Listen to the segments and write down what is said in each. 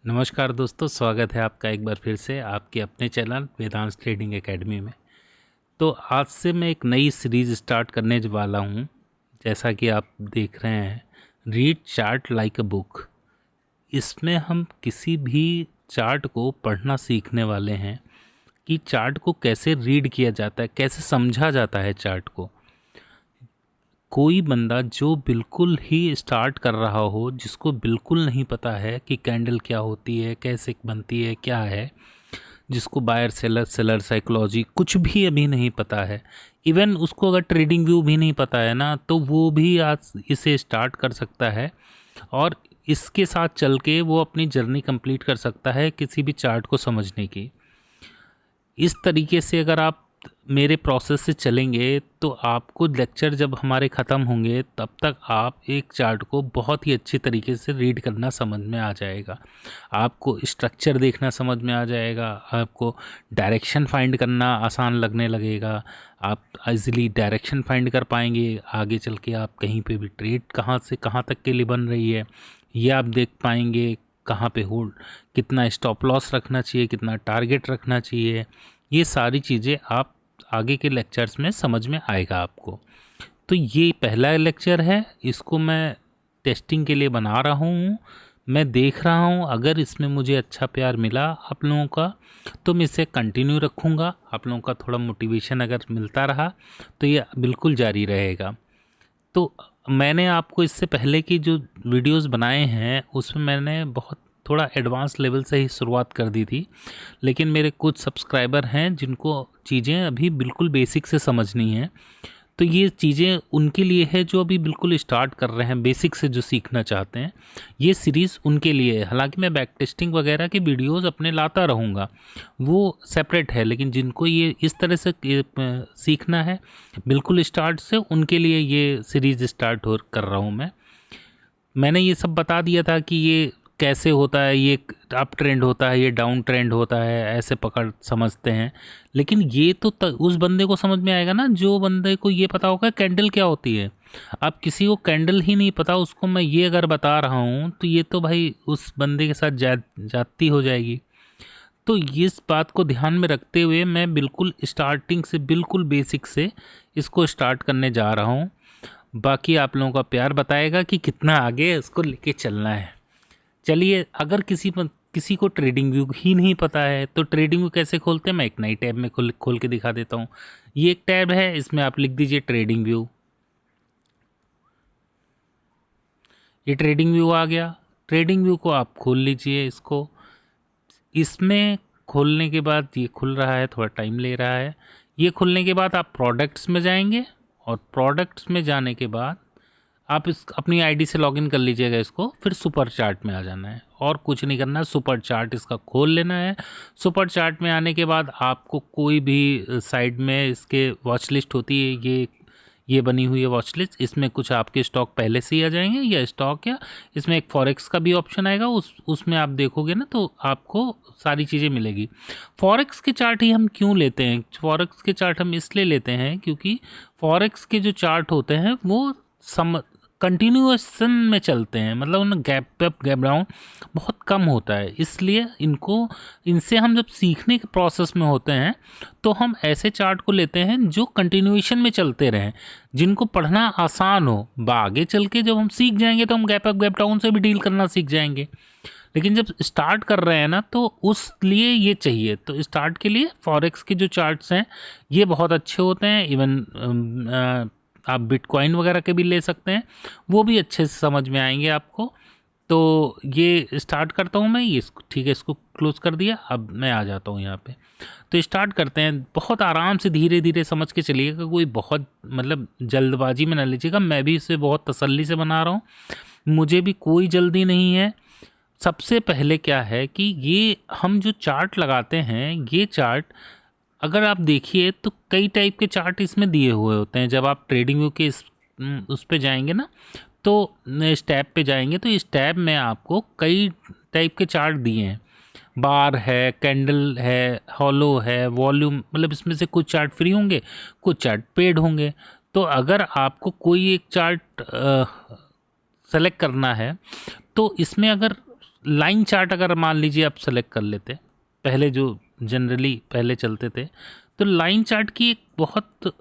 नमस्कार दोस्तों, स्वागत है आपका एक बार फिर से आपके अपने चैनल वेदांश ट्रेडिंग एकेडमी में। तो आज से मैं एक नई सीरीज़ स्टार्ट करने वाला हूँ। जैसा कि आप देख रहे हैं, read chart like a book. इसमें हम किसी भी चार्ट को पढ़ना सीखने वाले हैं कि चार्ट को कैसे रीड किया जाता है, कैसे समझा जाता है चार्ट को। कोई बंदा जो बिल्कुल ही स्टार्ट कर रहा हो, जिसको बिल्कुल नहीं पता है कि कैंडल क्या होती है, कैसे बनती है, क्या है, जिसको बायर सेलर साइकोलॉजी कुछ भी अभी नहीं पता है, इवन उसको अगर ट्रेडिंग व्यू भी नहीं पता है ना, तो वो भी आज इसे स्टार्ट कर सकता है और इसके साथ चल के वो अपनी जर्नी कंप्लीट कर सकता है किसी भी चार्ट को समझने की। इस तरीके से अगर आप मेरे प्रोसेस से चलेंगे तो आपको लेक्चर जब हमारे ख़त्म होंगे तब तक आप एक चार्ट को बहुत ही अच्छी तरीके से रीड करना समझ में आ जाएगा। आपको स्ट्रक्चर देखना समझ में आ जाएगा, आपको डायरेक्शन फाइंड करना आसान लगने लगेगा। आप इजीली डायरेक्शन फाइंड कर पाएंगे। आगे चल के आप कहीं पे भी ट्रेड कहाँ से कहाँ तक के लिए बन रही है ये आप देख पाएंगे। कहाँ पे होल्ड, कितना स्टॉप लॉस रखना चाहिए, कितना टारगेट रखना चाहिए, ये सारी चीज़ें आप आगे के लेक्चर्स में समझ में आएगा आपको। तो ये पहला लेक्चर है, इसको मैं टेस्टिंग के लिए बना रहा हूँ। मैं देख रहा हूँ अगर इसमें मुझे अच्छा प्यार मिला आप लोगों का तो मैं इसे कंटिन्यू रखूँगा। आप लोगों का थोड़ा मोटिवेशन अगर मिलता रहा तो ये बिल्कुल जारी रहेगा। तो मैंने आपको इससे पहले की जो वीडियोस बनाए हैं उसमें मैंने बहुत थोड़ा एडवांस लेवल से ही शुरुआत कर दी थी, लेकिन मेरे कुछ सब्सक्राइबर हैं जिनको चीज़ें अभी बिल्कुल बेसिक से समझनी हैं। तो ये चीज़ें उनके लिए है जो अभी बिल्कुल स्टार्ट कर रहे हैं, बेसिक से जो सीखना चाहते हैं। ये सीरीज़ उनके लिए है। हालांकि मैं बैक टेस्टिंग वगैरह के वीडियोस अपने लाता रहूँगा, वो सेपरेट है, लेकिन जिनको ये इस तरह से सीखना है बिल्कुल स्टार्ट से, उनके लिए ये सीरीज़ स्टार्ट हो कर रहा हूँ मैंने ये सब बता दिया था कि ये कैसे होता है, ये अप ट्रेंड होता है, ये डाउन ट्रेंड होता है, ऐसे पकड़ समझते हैं। लेकिन ये तो उस बंदे को समझ में आएगा ना जो बंदे को ये पता होगा कैंडल क्या होती है। अब किसी को कैंडल ही नहीं पता, उसको मैं ये अगर बता रहा हूँ तो ये तो भाई उस बंदे के साथ जाती हो जाएगी। तो इस बात को ध्यान में रखते हुए मैं बिल्कुल स्टार्टिंग से, बिल्कुल बेसिक से इसको स्टार्ट करने जा रहा हूँ। बाकी आप लोगों का प्यार बताएगा कि कितना आगे इसको लेके चलना है। चलिए, अगर किसी को ट्रेडिंग व्यू ही नहीं पता है तो ट्रेडिंग व्यू कैसे खोलते हैं, मैं एक नई टैब में खोल के दिखा देता हूँ। ये एक टैब है, इसमें आप लिख दीजिए ट्रेडिंग व्यू। ये ट्रेडिंग व्यू आ गया। ट्रेडिंग व्यू को आप खोल लीजिए। इसमें खोलने के बाद ये खुल रहा है, थोड़ा टाइम ले रहा है। ये खुलने के बाद आप प्रोडक्ट्स में जाएंगे और प्रोडक्ट्स में जाने के बाद आप इस अपनी आईडी से लॉगिन कर लीजिएगा इसको, फिर सुपर चार्ट में आ जाना है और कुछ नहीं करना है। सुपर चार्ट इसका खोल लेना है। सुपर चार्ट में आने के बाद आपको कोई भी साइड में इसके वॉच लिस्ट होती है, ये बनी हुई है वॉच लिस्ट। इसमें कुछ आपके स्टॉक पहले से ही आ जाएंगे या स्टॉक, या इसमें एक फॉरेक्स का भी ऑप्शन आएगा, उसमें आप देखोगे ना तो आपको सारी चीज़ें मिलेगी। फॉरेक्स के चार्ट ही हम क्यों लेते हैं, फॉरेक्स के चार्ट हम इसलिए लेते हैं क्योंकि फॉरेक्स के जो चार्ट होते हैं वो कंटिन्यूएशन में चलते हैं, मतलब उनमें गैप अप गैप डाउन बहुत कम होता है। इसलिए इनसे हम जब सीखने के प्रोसेस में होते हैं तो हम ऐसे चार्ट को लेते हैं जो कंटिन्यूएशन में चलते रहें, जिनको पढ़ना आसान हो। आगे चल के जब हम सीख जाएंगे तो हम गैप अप गैप डाउन से भी डील करना सीख जाएंगे, लेकिन जब स्टार्ट कर रहे हैं ना तो उस लिए ये चाहिए। तो स्टार्ट के लिए फॉरेक्स के जो चार्ट्स हैं ये बहुत अच्छे होते हैं। इवन आप बिटकॉइन वगैरह के भी ले सकते हैं, वो भी अच्छे से समझ में आएंगे आपको। तो ये स्टार्ट करता हूँ मैं, ये ठीक है, इसको क्लोज़ कर दिया। अब मैं आ जाता हूँ यहाँ पे। तो स्टार्ट करते हैं। बहुत आराम से धीरे धीरे समझ के चलिएगा, कोई बहुत मतलब जल्दबाजी में ना लीजिएगा। मैं भी इसे बहुत तसल्ली से बना रहा हूँ, मुझे भी कोई जल्दी नहीं है। सबसे पहले क्या है कि ये हम जो चार्ट लगाते हैं, ये चार्ट अगर आप देखिए तो कई टाइप के चार्ट इसमें दिए हुए होते हैं। जब आप ट्रेडिंग व्यू के उस पे जाएंगे ना, तो इस टैब पे जाएंगे तो इस टैब में आपको कई टाइप के चार्ट दिए हैं। बार है, कैंडल है, हॉलो है, वॉल्यूम, मतलब इसमें से कुछ चार्ट फ्री होंगे, कुछ चार्ट पेड होंगे। तो अगर आपको कोई एक चार्ट सेलेक्ट करना है तो इसमें अगर लाइन चार्ट अगर मान लीजिए आप सेलेक्ट कर लेते, पहले जो जनरली पहले चलते थे, तो लाइन चार्ट की एक बहुत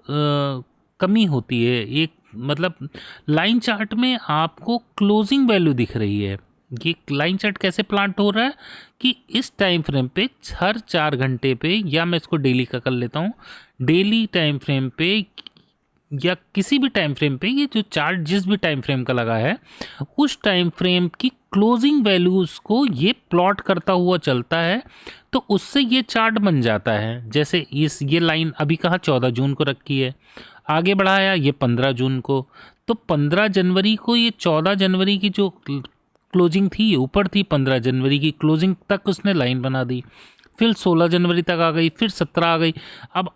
कमी होती है। एक मतलब लाइन चार्ट में आपको क्लोजिंग वैल्यू दिख रही है। ये लाइन चार्ट कैसे प्लांट हो रहा है कि इस टाइम फ्रेम पे हर 4 घंटे पे, या मैं इसको डेली का कर लेता हूँ, डेली टाइम फ्रेम पे या किसी भी टाइम फ्रेम पे ये जो चार्ट जिस भी टाइम फ्रेम का लगा है उस टाइम फ्रेम की क्लोजिंग वैल्यूज़ को ये प्लॉट करता हुआ चलता है। तो उससे ये चार्ट बन जाता है। जैसे ये लाइन अभी कहाँ 14 जून को रखी है, आगे बढ़ाया ये 15 जून को, तो 15 जनवरी को ये 14 जनवरी की जो क्लोजिंग थी ऊपर थी, 15 जनवरी की क्लोजिंग तक उसने लाइन बना दी, फिर 16 जनवरी तक आ गई, फिर 17 आ गई, अब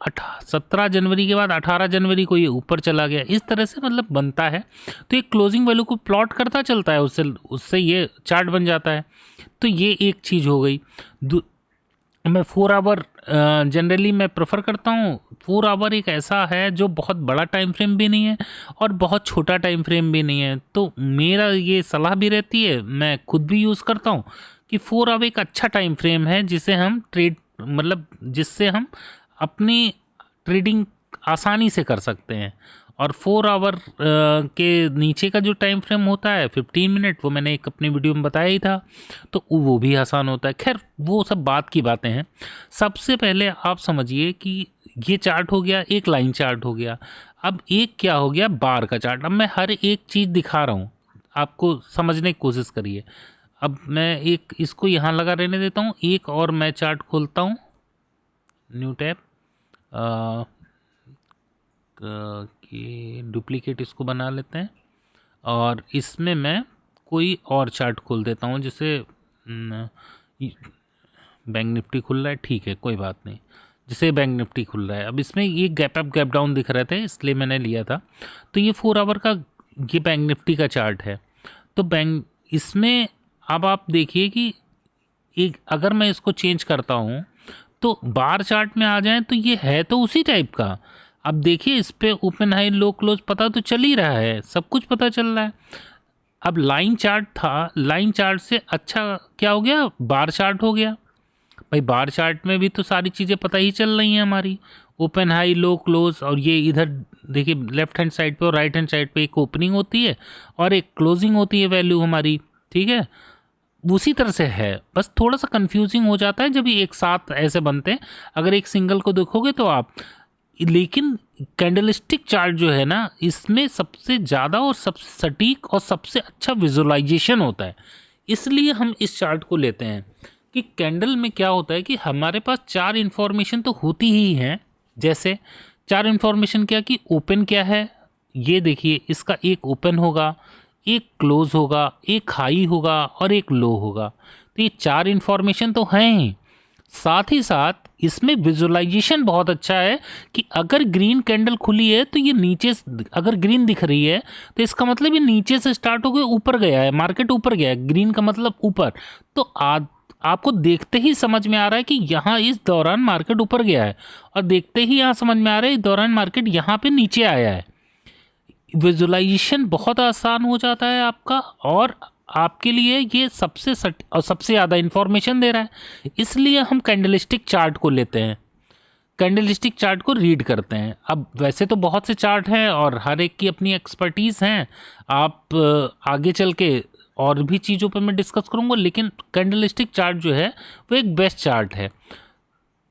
17 जनवरी के बाद 18 जनवरी को ये ऊपर चला गया। इस तरह से मतलब बनता है। तो ये क्लोजिंग वैल्यू को प्लॉट करता चलता है, उससे ये चार्ट बन जाता है। तो ये एक चीज़ हो गई। मैं 4 आवर जनरली मैं प्रेफर करता हूँ। 4 आवर एक ऐसा है जो बहुत बड़ा टाइम फ्रेम भी नहीं है और बहुत छोटा टाइम फ्रेम भी नहीं है। तो मेरा ये सलाह भी रहती है, मैं खुद भी यूज़ करता हूँ कि 4 आवर एक अच्छा टाइम फ्रेम है जिसे हम जिससे हम अपनी ट्रेडिंग आसानी से कर सकते हैं। और 4 आवर के नीचे का जो टाइम फ्रेम होता है 15 मिनट, वो मैंने एक अपनी वीडियो में बताया ही था, तो वो भी आसान होता है। खैर वो सब बात की बातें हैं। सबसे पहले आप समझिए कि ये चार्ट हो गया, एक लाइन चार्ट हो गया, अब एक क्या हो गया, बार का चार्ट। अब मैं हर एक चीज़ दिखा रहा हूँ, आपको समझने की कोशिश करिए। अब मैं एक इसको यहाँ लगा रहने देता हूँ, एक और मैं चार्ट खोलता हूँ, न्यू टैब कि डुप्लीकेट इसको बना लेते हैं और इसमें मैं कोई और चार्ट खोल देता हूँ। जैसे बैंक निफ्टी खुल रहा है, ठीक है कोई बात नहीं, जैसे बैंक निफ्टी खुल रहा है। अब इसमें ये गैप अप गैप डाउन दिख रहे थे इसलिए मैंने लिया था। तो ये 4 आवर का ये बैंक निफ्टी का चार्ट है। तो बैंक इसमें अब आप देखिए कि एक अगर मैं इसको चेंज करता हूँ तो बार चार्ट में आ जाएं तो ये है तो उसी टाइप का। अब देखिए इस पे ओपन हाई लो क्लोज पता तो चल ही रहा है, सब कुछ पता चल रहा है। अब लाइन चार्ट था, लाइन चार्ट से अच्छा क्या हो गया, बार चार्ट हो गया। भाई बार चार्ट में भी तो सारी चीज़ें पता ही चल रही हैं हमारी, ओपन हाई लो क्लोज। और ये इधर देखिए लेफ्ट हैंड साइड पे और राइट हैंड साइड पे एक ओपनिंग होती है और एक क्लोजिंग होती है वैल्यू हमारी, ठीक है। उसी तरह से है, बस थोड़ा सा कंफ्यूजिंग हो जाता है जब ये एक साथ ऐसे बनते हैं। अगर एक सिंगल को देखोगे तो आप, लेकिन कैंडलस्टिक चार्ट जो है ना, इसमें सबसे ज़्यादा और सबसे सटीक और सबसे अच्छा विजुअलाइजेशन होता है। इसलिए हम इस चार्ट को लेते हैं कि कैंडल में क्या होता है कि हमारे पास 4 इन्फॉर्मेशन तो होती ही हैं। जैसे 4 इन्फॉर्मेशन क्या, कि ओपन क्या है, ये देखिए इसका एक ओपन होगा, एक क्लोज होगा, एक हाई होगा और एक लो होगा। तो ये 4 इन्फॉर्मेशन तो हैं ही। साथ ही साथ इसमें विजुअलाइजेशन बहुत अच्छा है कि अगर ग्रीन कैंडल खुली है तो ये नीचे, अगर ग्रीन दिख रही है तो इसका मतलब ये नीचे से स्टार्ट होकर ऊपर गया है, मार्केट ऊपर गया है, ग्रीन का मतलब ऊपर। तो आपको देखते ही समझ में आ रहा है कि यहाँ इस दौरान मार्केट ऊपर गया है, और देखते ही यहाँ समझ में आ रहा है इस दौरान मार्केट यहाँ पे नीचे आया है। विजुअलाइजेशन बहुत आसान हो जाता है आपका, और आपके लिए ये सबसे और सबसे ज़्यादा इन्फॉर्मेशन दे रहा है। इसलिए हम कैंडलस्टिक चार्ट को लेते हैं, कैंडलस्टिक चार्ट को रीड करते हैं। अब वैसे तो बहुत से चार्ट हैं और हर एक की अपनी एक्सपर्टीज़ हैं, आप आगे चल के और भी चीज़ों पर मैं डिस्कस करूँगा, लेकिन कैंडलस्टिक चार्ट जो है वो एक बेस्ट चार्ट है।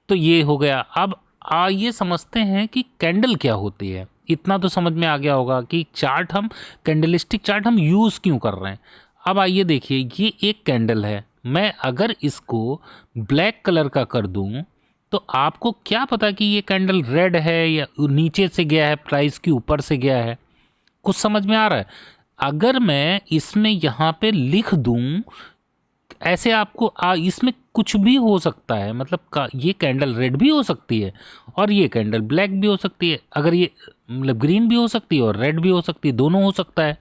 तो ये हो गया। अब आइए समझते हैं कि कैंडल क्या होती है। इतना तो समझ में आ गया होगा कि चार्ट हम, कैंडलस्टिक चार्ट हम यूज़ क्यों कर रहे हैं। अब आइए देखिए, ये एक कैंडल है, मैं अगर इसको ब्लैक कलर का कर दूं तो आपको क्या पता कि ये कैंडल रेड है या नीचे से गया है, प्राइस के ऊपर से गया है। कुछ समझ में आ रहा है? अगर मैं इसमें यहाँ पे लिख दूं ऐसे, आपको इसमें कुछ भी हो सकता है, मतलब ये कैंडल रेड भी हो सकती है और ये कैंडल ब्लैक भी हो सकती है, अगर ये मतलब ग्रीन भी हो सकती है और रेड भी हो सकती है, दोनों हो सकता है।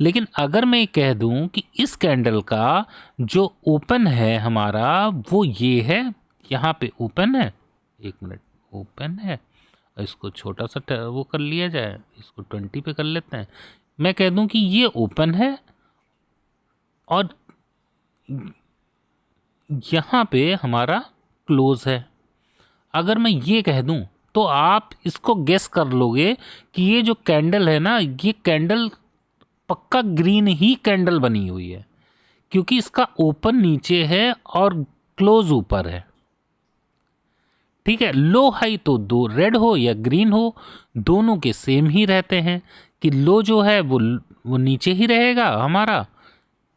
लेकिन अगर मैं कह दूं कि इस कैंडल का जो ओपन है हमारा वो ये है, यहाँ पे ओपन है, एक मिनट, ओपन है, इसको छोटा सा वो कर लिया जाए, इसको 20 पे कर लेते हैं। मैं कह दूं कि ये ओपन है और यहाँ पे हमारा क्लोज है। अगर मैं ये कह दूं तो आप इसको गेस कर लोगे कि ये जो कैंडल है ना, ये कैंडल पक्का ग्रीन ही कैंडल बनी हुई है, क्योंकि इसका ओपन नीचे है और क्लोज ऊपर है। ठीक है, लो हाई तो दो रेड हो या ग्रीन हो, दोनों के सेम ही रहते हैं कि लो जो है वो नीचे ही रहेगा हमारा,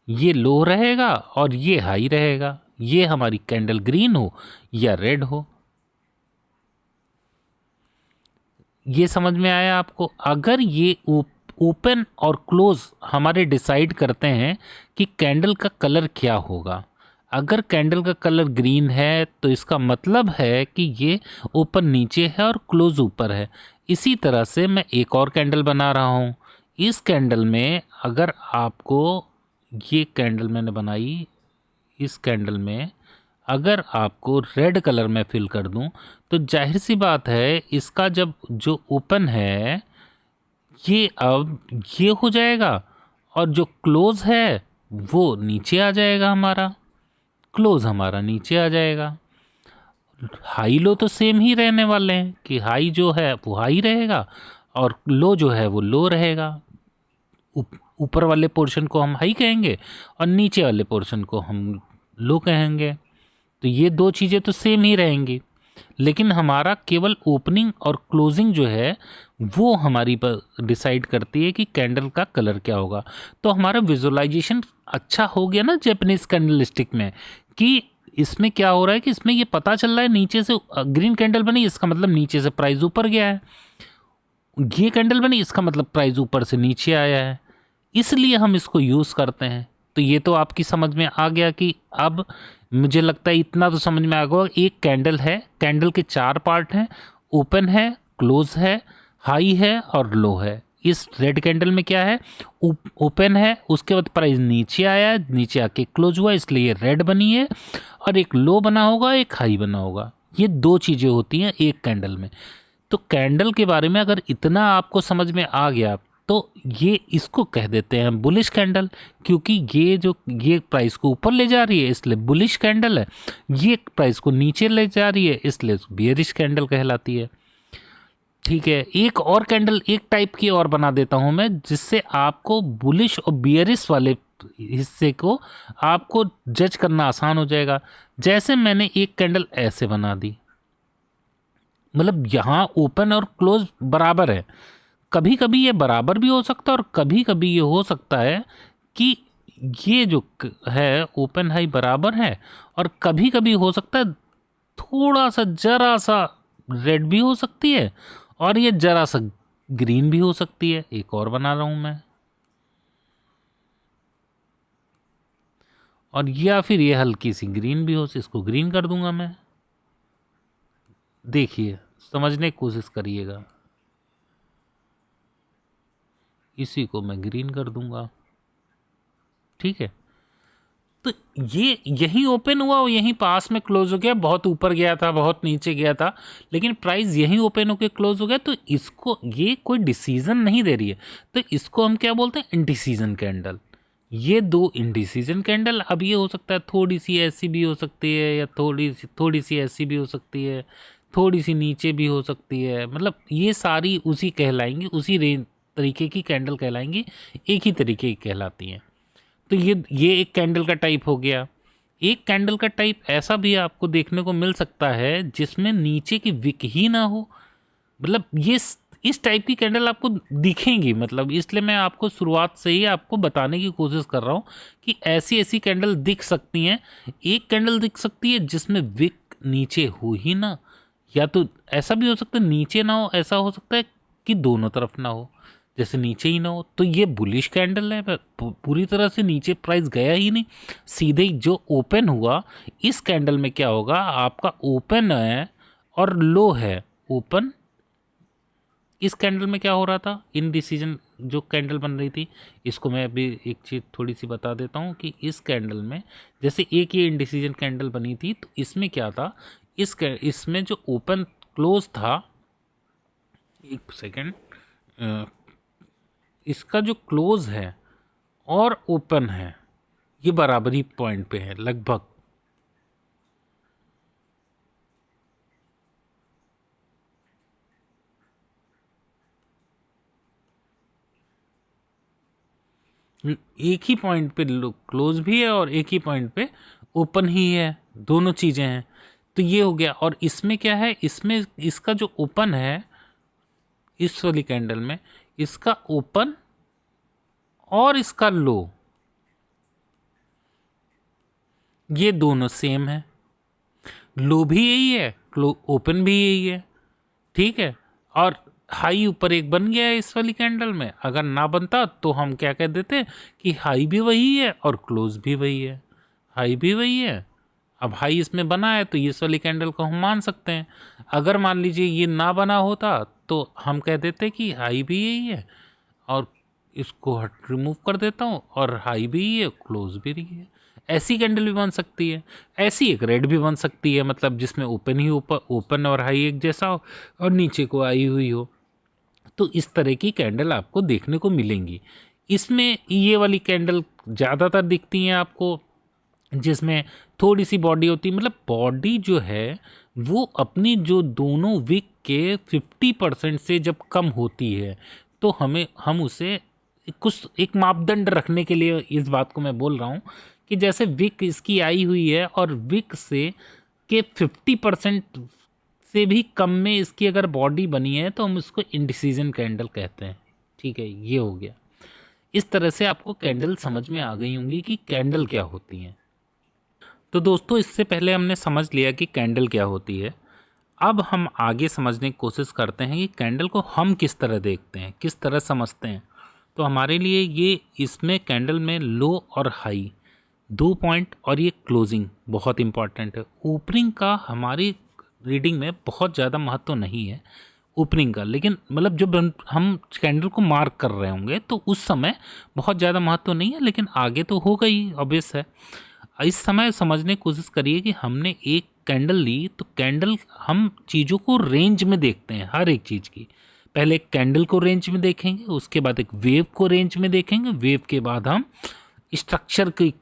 ये लो रहेगा और ये हाई रहेगा, ये हमारी कैंडल ग्रीन हो या रेड हो। ये समझ में आया आपको? अगर ये ओपन और क्लोज हमारे डिसाइड करते हैं कि कैंडल का कलर क्या होगा। अगर कैंडल का कलर ग्रीन है तो इसका मतलब है कि ये ओपन नीचे है और क्लोज ऊपर है। इसी तरह से मैं एक और कैंडल बना रहा हूँ। इस कैंडल में अगर आपको, ये कैंडल मैंने बनाई, इस कैंडल में अगर आपको रेड कलर में फिल कर दूं तो जाहिर सी बात है इसका जब जो ओपन है ये अब ये हो जाएगा और जो क्लोज है वो नीचे आ जाएगा, हमारा क्लोज हमारा नीचे आ जाएगा। हाई लो तो सेम ही रहने वाले हैं कि हाई जो है वो हाई रहेगा और लो जो है वो लो रहेगा। ऊपर वाले पोर्शन को हम हाई कहेंगे और नीचे वाले पोर्शन को हम लो कहेंगे। तो ये दो चीज़ें तो सेम ही रहेंगी, लेकिन हमारा केवल ओपनिंग और क्लोजिंग जो है वो हमारी पर डिसाइड करती है कि कैंडल का कलर क्या होगा। तो हमारा विजुअलाइजेशन अच्छा हो गया ना जैपनीज कैंडल स्टिक में, कि इसमें क्या हो रहा है कि इसमें ये पता चल रहा है नीचे से ग्रीन कैंडल बनी, इसका मतलब नीचे से प्राइस ऊपर गया है। ये कैंडल बनी, इसका मतलब प्राइस ऊपर से नीचे आया है, इसलिए हम इसको यूज़ करते हैं। तो ये तो आपकी समझ में आ गया कि अब मुझे लगता है इतना तो समझ में आ गया। एक कैंडल है, कैंडल के चार पार्ट हैं, ओपन है, क्लोज है, हाई है और लो है। इस रेड कैंडल में क्या है, ओपन है, उसके बाद प्राइस नीचे आया, नीचे आके क्लोज हुआ, इसलिए ये रेड बनी है, और एक लो बना होगा, एक हाई बना होगा। ये दो चीज़ें होती हैं एक कैंडल में। तो कैंडल के बारे में अगर इतना आपको समझ में आ गया तो ये इसको कह देते हैं बुलिश कैंडल, क्योंकि ये प्राइस को ऊपर ले जा रही है इसलिए बुलिश कैंडल है, ये प्राइस को नीचे ले जा रही है इसलिए बियरिश कैंडल कहलाती है। ठीक है, एक और कैंडल एक टाइप की और बना देता हूं मैं, जिससे आपको बुलिश और बियरिश वाले हिस्से को आपको जज करना आसान हो जाएगा। जैसे मैंने एक कैंडल ऐसे बना दी, मतलब यहाँ ओपन और क्लोज बराबर है। कभी कभी ये बराबर भी हो सकता है और कभी कभी ये हो सकता है कि ये जो है ओपन हाई बराबर है, और कभी कभी हो सकता है थोड़ा सा जरा सा रेड भी हो सकती है और ये जरा सा ग्रीन भी हो सकती है। एक और बना रहा हूँ मैं, और या फिर ये हल्की सी ग्रीन भी हो, इसको ग्रीन कर दूंगा मैं। देखिए, समझने की कोशिश करिएगा, इसी को मैं ग्रीन कर दूंगा। ठीक है, तो ये यहीं ओपन हुआ और यहीं पास में क्लोज हो गया, बहुत ऊपर गया था बहुत नीचे गया था, लेकिन प्राइस यहीं ओपन होकर क्लोज हो गया। तो इसको, ये कोई डिसीजन नहीं दे रही है, तो इसको हम क्या बोलते हैं, इंडिसीजन कैंडल। ये दो इंडिसीजन कैंडल, अब ये हो सकता है थोड़ी सी ऐसी भी हो सकती है या थोड़ी सी ऐसी भी हो सकती है, थोड़ी सी नीचे भी हो सकती है, मतलब ये सारी उसी कहलाएंगी, उसी रेंज तरीके की कैंडल कहलाएंगी, एक ही तरीके की कहलाती हैं। तो ये एक कैंडल का टाइप हो गया। एक कैंडल का टाइप ऐसा भी आपको देखने को मिल सकता है जिसमें नीचे की विक ही ना हो, मतलब ये इस टाइप की कैंडल आपको दिखेंगी, मतलब इसलिए मैं आपको शुरुआत से ही आपको बताने की कोशिश कर रहा हूँ कि ऐसी ऐसी कैंडल दिख सकती हैं। एक कैंडल दिख सकती है जिसमें विक नीचे हो ही ना, या तो ऐसा भी हो सकता है नीचे ना हो, ऐसा हो सकता है कि दोनों तरफ ना हो, जैसे नीचे ही ना हो, तो ये बुलिश कैंडल है। पूरी तरह से नीचे प्राइस गया ही नहीं, सीधे ही जो ओपन हुआ। इस कैंडल में क्या होगा, आपका ओपन है और लो है, ओपन। इस कैंडल में क्या हो रहा था, इनडिसीजन जो कैंडल बन रही थी, इसको मैं अभी एक चीज़ थोड़ी सी बता देता हूँ कि इस कैंडल में जैसे एक ये इनडिसीजन कैंडल बनी थी, तो इसमें क्या था, इसमें जो ओपन क्लोज था, एक सेकेंड, इसका जो क्लोज है और ओपन है ये बराबरी पॉइंट पे है लगभग, एक ही पॉइंट पे क्लोज भी है और एक ही पॉइंट पे ओपन ही है, दोनों चीज़ें हैं। तो ये हो गया। और इसमें क्या है, इसमें इसका जो ओपन है इस वाली कैंडल में, इसका ओपन और इसका लो ये दोनों सेम है। लो भी यही है, ओपन भी यही है, ठीक है। और हाई ऊपर एक बन गया है इस वाली कैंडल में। अगर ना बनता तो हम क्या कह देते कि हाई भी वही है और क्लोज भी वही है, हाई भी वही है। अब हाई इसमें बना है तो इस वाली कैंडल को हम मान सकते हैं। अगर मान लीजिए ये ना बना होता तो हम कह देते कि हाई भी यही है और इसको हट रिमूव कर देता हूँ और हाई भी है क्लोज भी रही है। ऐसी कैंडल भी बन सकती है। ऐसी एक रेड भी बन सकती है, मतलब जिसमें ओपन ही ऊपर, ओपन और हाई एक जैसा हो और नीचे को आई हुई हो। तो इस तरह की कैंडल आपको देखने को मिलेंगी। इसमें ये वाली कैंडल ज़्यादातर दिखती हैं आपको जिसमें थोड़ी सी बॉडी होती है। मतलब बॉडी जो है वो अपनी जो दोनों विक के 50% से जब कम होती है तो हम उसे कुछ एक मापदंड रखने के लिए इस बात को मैं बोल रहा हूँ कि जैसे विक इसकी आई हुई है और विक से के 50% से भी कम में इसकी अगर बॉडी बनी है तो हम उसको इंडिसीजन कैंडल कहते हैं, ठीक है। ये हो गया। इस तरह से आपको कैंडल समझ में आ गई होंगी कि कैंडल क्या होती हैं। तो दोस्तों इससे पहले हमने समझ लिया कि कैंडल क्या होती है। अब हम आगे समझने की कोशिश करते हैं कि कैंडल को हम किस तरह देखते हैं, किस तरह समझते हैं। तो हमारे लिए ये इसमें कैंडल में लो और हाई 2 पॉइंट और ये क्लोजिंग बहुत इंपॉर्टेंट है। ओपनिंग का हमारी रीडिंग में बहुत ज़्यादा महत्व नहीं है ओपनिंग का, लेकिन मतलब जब हम कैंडल को मार्क कर रहे होंगे तो उस समय बहुत ज़्यादा महत्व नहीं है, लेकिन आगे तो होगा ही, ऑब्वियस है। इस समय समझने की कोशिश करिए कि हमने एक कैंडल ली तो कैंडल हम चीज़ों को रेंज में देखते हैं, हर एक चीज़ की। पहले एक कैंडल को रेंज में देखेंगे, उसके बाद एक वेव को रेंज में देखेंगे, वेव के बाद हम स्ट्रक्चर की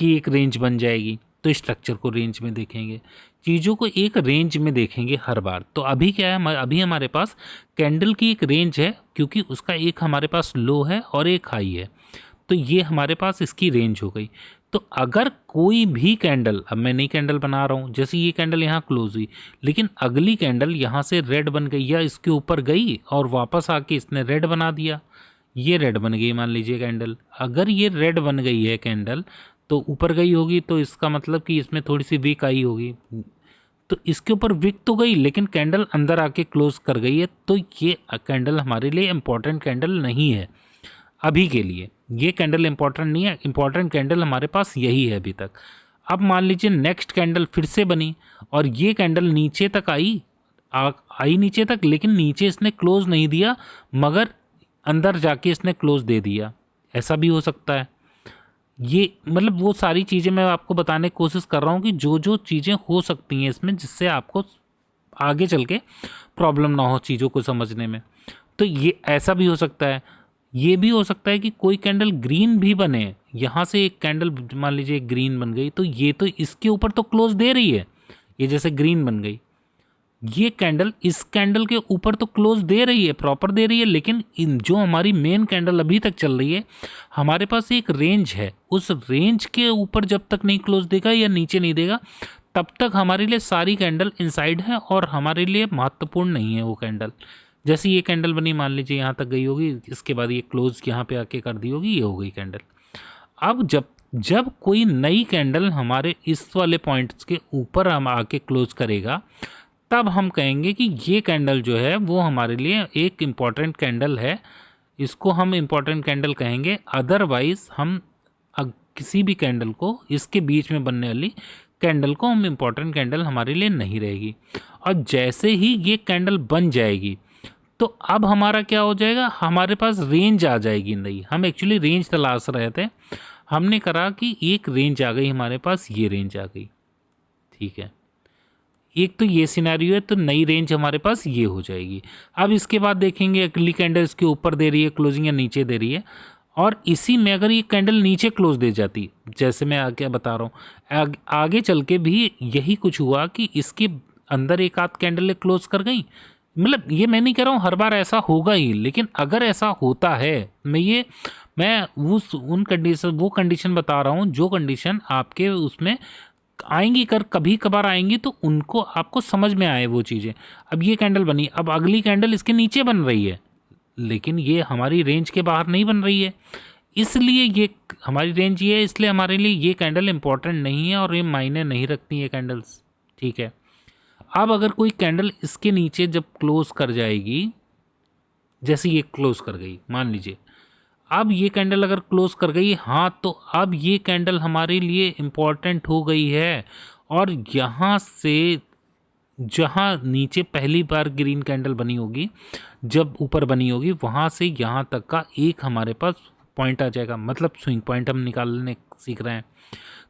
एक रेंज बन जाएगी तो स्ट्रक्चर को रेंज में देखेंगे। चीज़ों को एक रेंज में देखेंगे हर बार। तो अभी क्या है, अभी हमारे पास कैंडल की एक रेंज है क्योंकि उसका एक हमारे पास लो है और एक हाई है, तो ये हमारे पास इसकी रेंज हो गई। तो अगर कोई भी कैंडल, अब मैं नई कैंडल बना रहा हूँ, जैसे ये कैंडल यहाँ क्लोज हुई लेकिन अगली कैंडल यहाँ से रेड बन गई या इसके ऊपर गई और वापस आके इसने रेड बना दिया, ये रेड बन गई मान लीजिए कैंडल। अगर ये रेड बन गई है कैंडल तो ऊपर गई होगी तो इसका मतलब कि इसमें थोड़ी सी वीक आई होगी। तो इसके ऊपर विक तो गई लेकिन कैंडल अंदर आके क्लोज कर गई है, तो ये कैंडल हमारे लिए इम्पॉर्टेंट कैंडल नहीं है अभी के लिए। ये कैंडल इम्पॉर्टेंट नहीं है, इम्पॉर्टेंट कैंडल हमारे पास यही है अभी तक। अब मान लीजिए नेक्स्ट कैंडल फिर से बनी और ये कैंडल नीचे तक आई नीचे तक, लेकिन नीचे इसने क्लोज नहीं दिया मगर अंदर जाके इसने क्लोज दे दिया, ऐसा भी हो सकता है। ये मतलब वो सारी चीज़ें मैं आपको बताने की कोशिश कर रहा हूँ कि जो जो चीज़ें हो सकती हैं इसमें जिससे आपको आगे चल के प्रॉब्लम ना हो चीज़ों को समझने में। तो ये ऐसा भी हो सकता है। ये भी हो सकता है कि कोई कैंडल ग्रीन भी बने, यहाँ से एक कैंडल मान लीजिए ग्रीन बन गई तो ये तो इसके ऊपर तो क्लोज दे रही है, ये जैसे ग्रीन बन गई, ये कैंडल इस कैंडल के ऊपर तो क्लोज दे रही है, प्रॉपर दे रही है, लेकिन जो हमारी मेन कैंडल अभी तक चल रही है हमारे पास एक रेंज है, उस रेंज के ऊपर जब तक नहीं क्लोज देगा या नीचे नहीं देगा तब तक हमारे लिए सारी कैंडल इनसाइड है और हमारे लिए महत्वपूर्ण नहीं है वो कैंडल। जैसे ये कैंडल बनी मान लीजिए यहाँ तक गई होगी, इसके बाद ये क्लोज यहाँ पे आके कर दी होगी, ये हो गई कैंडल। अब जब कोई नई कैंडल हमारे इस वाले पॉइंट्स के ऊपर हम आके क्लोज करेगा तब हम कहेंगे कि ये कैंडल जो है वो हमारे लिए एक इम्पॉर्टेंट कैंडल है, इसको हम इम्पॉर्टेंट कैंडल कहेंगे। अदरवाइज़ हम किसी भी कैंडल को, इसके बीच में बनने वाली कैंडल को हम इम्पॉर्टेंट कैंडल हमारे लिए नहीं रहेगी। और जैसे ही ये कैंडल बन जाएगी तो अब हमारा क्या हो जाएगा, हमारे पास रेंज आ जाएगी। नहीं, हम एक्चुअली रेंज तलाश रहे थे, हमने करा कि एक रेंज आ गई हमारे पास, ये रेंज आ गई, ठीक है। एक तो ये सिनेरियो है, तो नई रेंज हमारे पास ये हो जाएगी। अब इसके बाद देखेंगे अगली कैंडल इसके ऊपर दे रही है क्लोजिंग या नीचे दे रही है, और इसी में अगर ये कैंडल नीचे क्लोज दे जाती, जैसे मैं आगे बता रहा हूँ, आगे चल के भी यही कुछ हुआ कि इसके अंदर एक आध कैंडल क्लोज कर गई। मतलब ये मैं नहीं कह रहा हूँ हर बार ऐसा होगा ही, लेकिन अगर ऐसा होता है, मैं ये मैं वो कंडीशन बता रहा हूँ जो कंडीशन आपके उसमें आएंगी, कर कभी कभार आएंगी, तो उनको आपको समझ में आए वो चीज़ें। अब ये कैंडल बनी, अब अगली कैंडल इसके नीचे बन रही है, लेकिन ये हमारी रेंज के बाहर नहीं बन रही है, इसलिए ये हमारी रेंज ये है, इसलिए हमारे लिए ये कैंडल इंपॉर्टेंट नहीं है और ये मायने नहीं रखती है कैंडल्स। ठीक है, अब अगर कोई कैंडल इसके नीचे जब क्लोज कर जाएगी, जैसे ये क्लोज कर गई मान लीजिए, अब ये कैंडल अगर क्लोज कर गई, हाँ, तो अब ये कैंडल हमारे लिए इम्पॉर्टेंट हो गई है। और यहाँ से जहाँ नीचे पहली बार ग्रीन कैंडल बनी होगी, जब ऊपर बनी होगी, वहाँ से यहाँ तक का एक हमारे पास पॉइंट आ जाएगा, मतलब स्विंग पॉइंट हम निकालने सीख रहे हैं।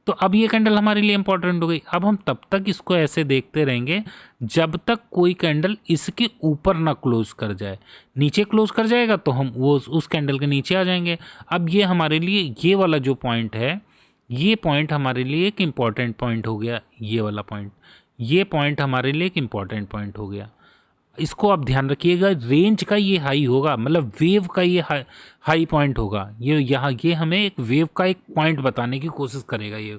तो अब ये कैंडल हमारे लिए इंपॉर्टेंट हो गई। अब हम तब तक इसको ऐसे देखते रहेंगे जब तक कोई कैंडल इसके ऊपर ना क्लोज कर जाए। नीचे क्लोज कर जाएगा तो हम वो उस कैंडल के नीचे आ जाएंगे। अब ये हमारे लिए ये वाला जो पॉइंट है, ये पॉइंट हमारे लिए एक इम्पॉर्टेंट पॉइंट हो गया। ये वाला पॉइंट, ये पॉइंट हमारे लिए एक इम्पॉर्टेंट पॉइंट हो गया। इसको आप ध्यान रखिएगा, रेंज का ये हाई होगा, मतलब वेव का ये हाई पॉइंट होगा। ये यहाँ ये हमें एक वेव का एक पॉइंट बताने की कोशिश करेगा। ये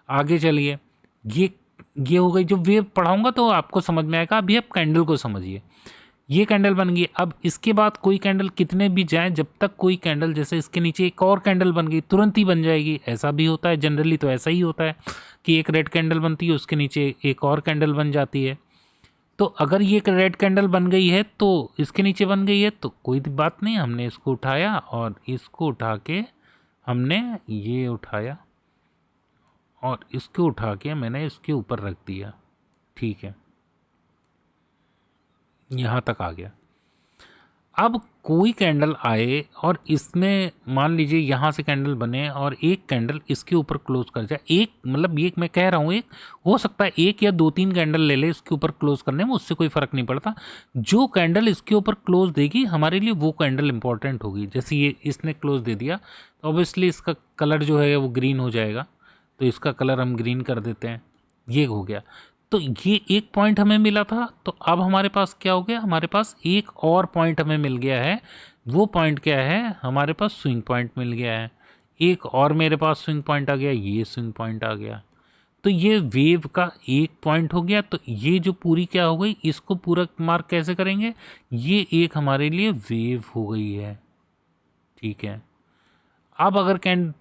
आगे चलिए, ये हो गई। जो वेव पढ़ाऊंगा तो आपको समझ में आएगा। अभी आप कैंडल को समझिए। ये कैंडल बन गई। अब इसके बाद कोई कैंडल कितने भी जाए, जब तक कोई कैंडल, जैसे इसके नीचे एक और कैंडल बन गई, तुरंत ही बन जाएगी। ऐसा भी होता है, जनरली तो ऐसा ही होता है कि एक रेड कैंडल बनती है, उसके नीचे एक और कैंडल बन जाती है। तो अगर ये एक रेड कैंडल बन गई है तो इसके नीचे बन गई है तो कोई बात नहीं, हमने इसको उठाया और इसको उठा के हमने ये उठाया और इसको उठा के मैंने इसके ऊपर रख दिया। ठीक है, यहाँ तक आ गया। अब कोई कैंडल आए और इसमें मान लीजिए यहाँ से कैंडल बने और एक कैंडल इसके ऊपर क्लोज कर जाए। एक मतलब ये मैं कह रहा हूँ, एक हो सकता है एक या दो तीन कैंडल ले ले इसके ऊपर क्लोज करने में, उससे कोई फ़र्क नहीं पड़ता। जो कैंडल इसके ऊपर क्लोज देगी हमारे लिए वो कैंडल इंपॉर्टेंट होगी। जैसे ये इसने क्लोज दे दिया तो ऑब्वियसली इसका कलर जो है वो ग्रीन हो जाएगा, तो इसका कलर हम ग्रीन कर देते हैं। ये हो गया। तो ये एक पॉइंट हमें मिला था, तो अब हमारे पास क्या हो गया, हमारे पास एक और पॉइंट हमें मिल गया है। वो पॉइंट क्या है, हमारे पास स्विंग पॉइंट मिल गया है। एक और मेरे पास स्विंग पॉइंट आ गया, ये स्विंग पॉइंट आ गया। तो ये वेव का एक पॉइंट हो गया। तो ये जो पूरी क्या हो गई, इसको पूरा मार्क कैसे करेंगे, ये एक हमारे लिए वेव हो गई है। ठीक है, अब अगर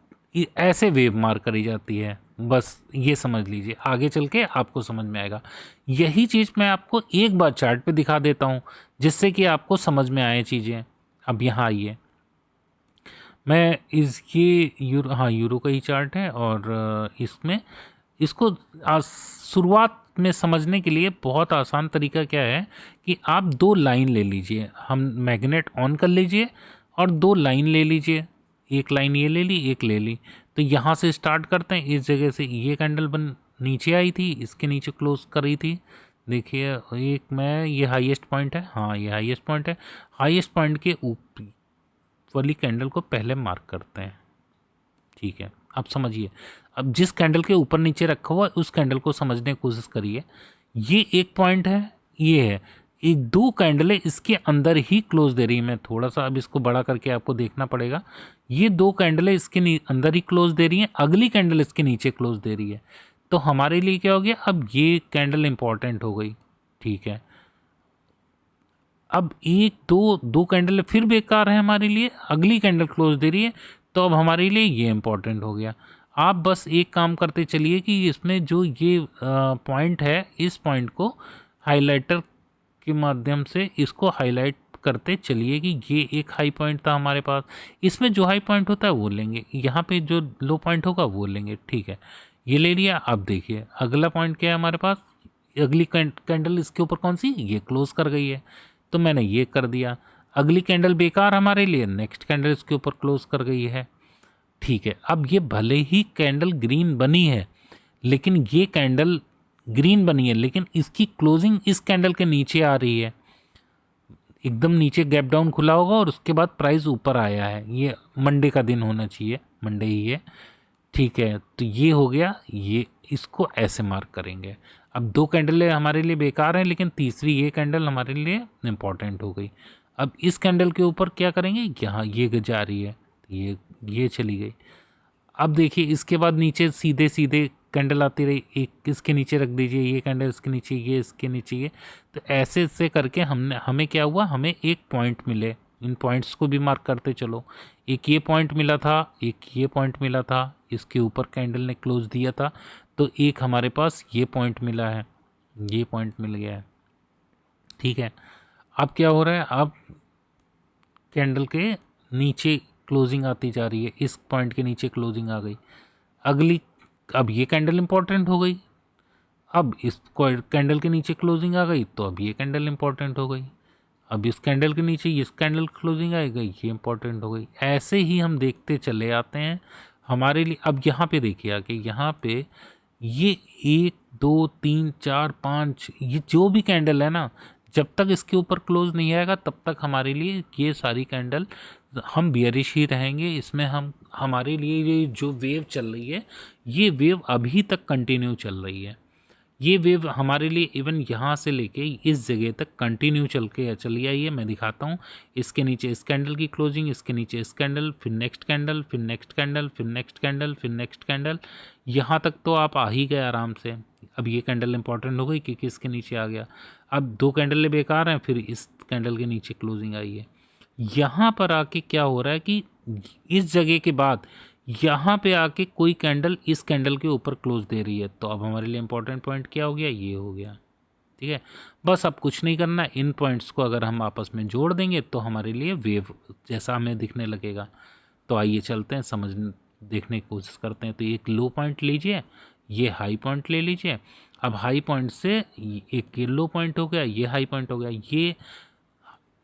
ऐसे वेव मार्क करी जाती है, बस ये समझ लीजिए, आगे चल के आपको समझ में आएगा। यही चीज़ मैं आपको एक बार चार्ट पे दिखा देता हूँ जिससे कि आपको समझ में आए चीज़ें। अब यहाँ आइए, मैं ये यूरो का ही चार्ट है और इसमें इसको शुरुआत में समझने के लिए बहुत आसान तरीका क्या है कि आप दो लाइन ले लीजिए, हम मैग्नेट ऑन कर लीजिए और दो लाइन ले लीजिए। एक लाइन ये ले ली, एक ले ली। तो यहाँ से स्टार्ट करते हैं। इस जगह से ये कैंडल नीचे आई थी, इसके नीचे क्लोज करी थी। देखिए, एक मैं ये हाईएस्ट पॉइंट है, हाँ ये हाईएस्ट पॉइंट है। हाईएस्ट पॉइंट के ऊपर वाली कैंडल को पहले मार्क करते हैं। ठीक है, अब समझिए, अब जिस कैंडल के ऊपर नीचे रखा हुआ है उस कैंडल को समझने की कोशिश करिए। ये एक पॉइंट है, ये है, एक दो कैंडलें इसके अंदर ही क्लोज दे रही है। मैं थोड़ा सा अब इसको बड़ा करके आपको देखना पड़ेगा। ये दो कैंडलें इसके अंदर ही क्लोज दे रही हैं, अगली कैंडल इसके नीचे क्लोज दे रही है। तो हमारे लिए क्या हो गया, अब ये कैंडल इंपॉर्टेंट हो गई। ठीक है, अब एक दो कैंडल फिर बेकार है हमारे लिए, अगली कैंडल क्लोज दे रही है, तो अब हमारे लिए ये इंपॉर्टेंट हो गया। आप बस एक काम करते चलिए कि इसमें जो ये पॉइंट है, इस पॉइंट को हाइलाइटर के माध्यम से इसको हाईलाइट करते चलिए कि ये एक हाई पॉइंट था हमारे पास। इसमें जो हाई पॉइंट होता है वो लेंगे, यहाँ पे जो लो पॉइंट होगा वो लेंगे। ठीक है, ये ले लिया। अब देखिए अगला पॉइंट क्या है हमारे पास, अगली कैंडल इसके ऊपर कौन सी, ये क्लोज कर गई है, तो मैंने ये कर दिया। अगली कैंडल बेकार हमारे लिए, नेक्स्ट कैंडल इसके ऊपर क्लोज कर गई है। ठीक है, अब ये भले ही कैंडल ग्रीन बनी है, लेकिन ये कैंडल ग्रीन बनी है लेकिन इसकी क्लोजिंग इस कैंडल के नीचे आ रही है। एकदम नीचे गैप डाउन खुला होगा और उसके बाद प्राइस ऊपर आया है। ये मंडे का दिन होना चाहिए, मंडे ही है। ठीक है, तो ये हो गया, ये इसको ऐसे मार्क करेंगे। अब दो कैंडलें हमारे लिए बेकार हैं, लेकिन तीसरी ये कैंडल हमारे लिए इम्पॉर्टेंट हो गई। अब इस कैंडल के ऊपर क्या करेंगे, यहाँ ये जा रही है, ये चली गई। अब देखिए इसके बाद नीचे सीधे सीधे कैंडल आती रही, एक इसके नीचे रख दीजिए, ये कैंडल इसके नीचे, ये इसके नीचे, ये तो ऐसे से करके हमें क्या हुआ, हमें एक पॉइंट मिले। इन पॉइंट्स को भी मार्क करते चलो। एक ये पॉइंट मिला था, एक ये पॉइंट मिला था, इसके ऊपर कैंडल ने क्लोज दिया था, तो एक हमारे पास ये पॉइंट मिला है, ये पॉइंट मिल गया है। ठीक है, अब क्या हो रहा है, अब कैंडल के नीचे क्लोजिंग आती जा रही है, इस पॉइंट के नीचे क्लोजिंग आ गई। अगली, अब ये कैंडल इंपॉर्टेंट हो गई, अब इस कैंडल के नीचे क्लोजिंग आ गई, तो अब ये कैंडल इंपॉर्टेंट हो गई। अब इस कैंडल के नीचे इस कैंडल क्लोजिंग आएगा, ये इंपॉर्टेंट हो गई। ऐसे ही हम देखते चले आते हैं हमारे लिए। अब यहाँ पे देखिए आगे, यहाँ पे ये 1 2 3 4 5 ये जो भी कैंडल है ना, जब तक इसके ऊपर क्लोज नहीं आएगा तब तक हमारे लिए ये सारी कैंडल हम बियरिश ही रहेंगे। इसमें हम, हमारे लिए ये जो वेव चल रही है, ये वेव अभी तक कंटिन्यू चल रही है। ये वेव हमारे लिए इवन यहाँ से लेके इस जगह तक कंटिन्यू चली आई है। मैं दिखाता हूँ, इसके नीचे इस कैंडल की क्लोजिंग, इसके नीचे इस कैंडल, फिर नेक्स्ट कैंडल, फिर नेक्स्ट कैंडल, फिर नेक्स्ट कैंडल, फिर नेक्स्ट कैंडल, यहाँ तक तो आप आ ही गए आराम से। अब ये कैंडल इंपॉर्टेंट हो गई क्योंकि इसके नीचे आ गया। अब 2 कैंडल बेकार हैं, फिर इस कैंडल के नीचे क्लोजिंग आई है। यहाँ पर आके क्या हो रहा है कि इस जगह के बाद यहाँ पे आके कोई कैंडल इस कैंडल के ऊपर क्लोज दे रही है, तो अब हमारे लिए इंपॉर्टेंट पॉइंट क्या हो गया, ये हो गया। ठीक है, बस अब कुछ नहीं करना, इन पॉइंट्स को अगर हम आपस में जोड़ देंगे तो हमारे लिए वेव जैसा हमें दिखने लगेगा। तो आइए चलते हैं, देखने की कोशिश करते हैं। तो एक लो पॉइंट लीजिए, ये हाई पॉइंट ले लीजिए। अब हाई पॉइंट से एक ये लो पॉइंट हो गया, ये हाई पॉइंट हो गया, ये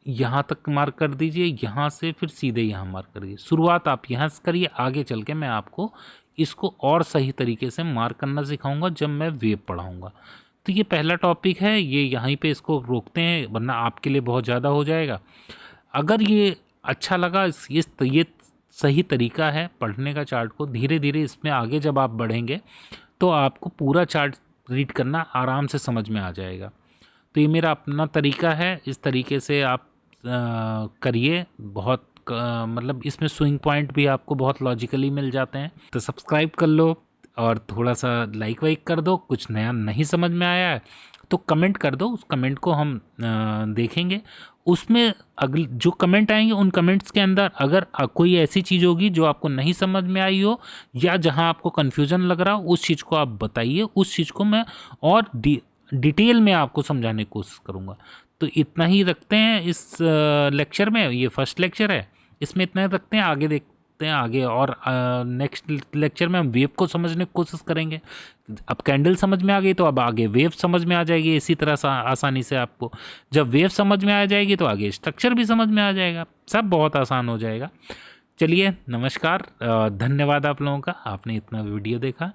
यहाँ तक मार्क कर दीजिए, यहाँ से फिर सीधे यहाँ मार्क करिए। शुरुआत आप यहाँ से करिए, आगे चल के मैं आपको इसको और सही तरीके से मार्क करना सिखाऊंगा जब मैं वेव पढ़ाऊंगा। तो ये पहला टॉपिक है, ये यहीं पे इसको रोकते हैं वरना आपके लिए बहुत ज़्यादा हो जाएगा। अगर ये अच्छा लगा, ये सही तरीका है पढ़ने का चार्ट को, धीरे धीरे इसमें आगे जब आप बढ़ेंगे तो आपको पूरा चार्ट रीड करना आराम से समझ में आ जाएगा। तो ये मेरा अपना तरीका है, इस तरीके से आप करिए। बहुत मतलब इसमें स्विंग पॉइंट भी आपको बहुत लॉजिकली मिल जाते हैं। तो सब्सक्राइब कर लो और थोड़ा सा लाइक वाइक कर दो। कुछ नया नहीं समझ में आया है तो कमेंट कर दो, उस कमेंट को हम देखेंगे। उसमें अगले जो कमेंट आएंगे उन कमेंट्स के अंदर अगर कोई ऐसी चीज़ होगी जो आपको नहीं समझ में आई हो या जहां आपको कन्फ्यूज़न लग रहा हो, उस चीज़ को आप बताइए। उस चीज़ को मैं और डिटेल में आपको समझाने की कोशिश करूँगा। तो इतना ही रखते हैं इस लेक्चर में, ये फर्स्ट लेक्चर है, इसमें इतना ही रखते हैं। आगे देखते हैं आगे, और नेक्स्ट लेक्चर में हम वेव को समझने की कोशिश करेंगे। अब कैंडल समझ में आ गई तो अब आगे वेव समझ में आ जाएगी इसी तरह आसानी से आपको। जब वेव समझ में आ जाएगी तो आगे स्ट्रक्चर भी समझ में आ जाएगा, सब बहुत आसान हो जाएगा। चलिए नमस्कार, धन्यवाद आप लोगों का, आपने इतना वीडियो देखा।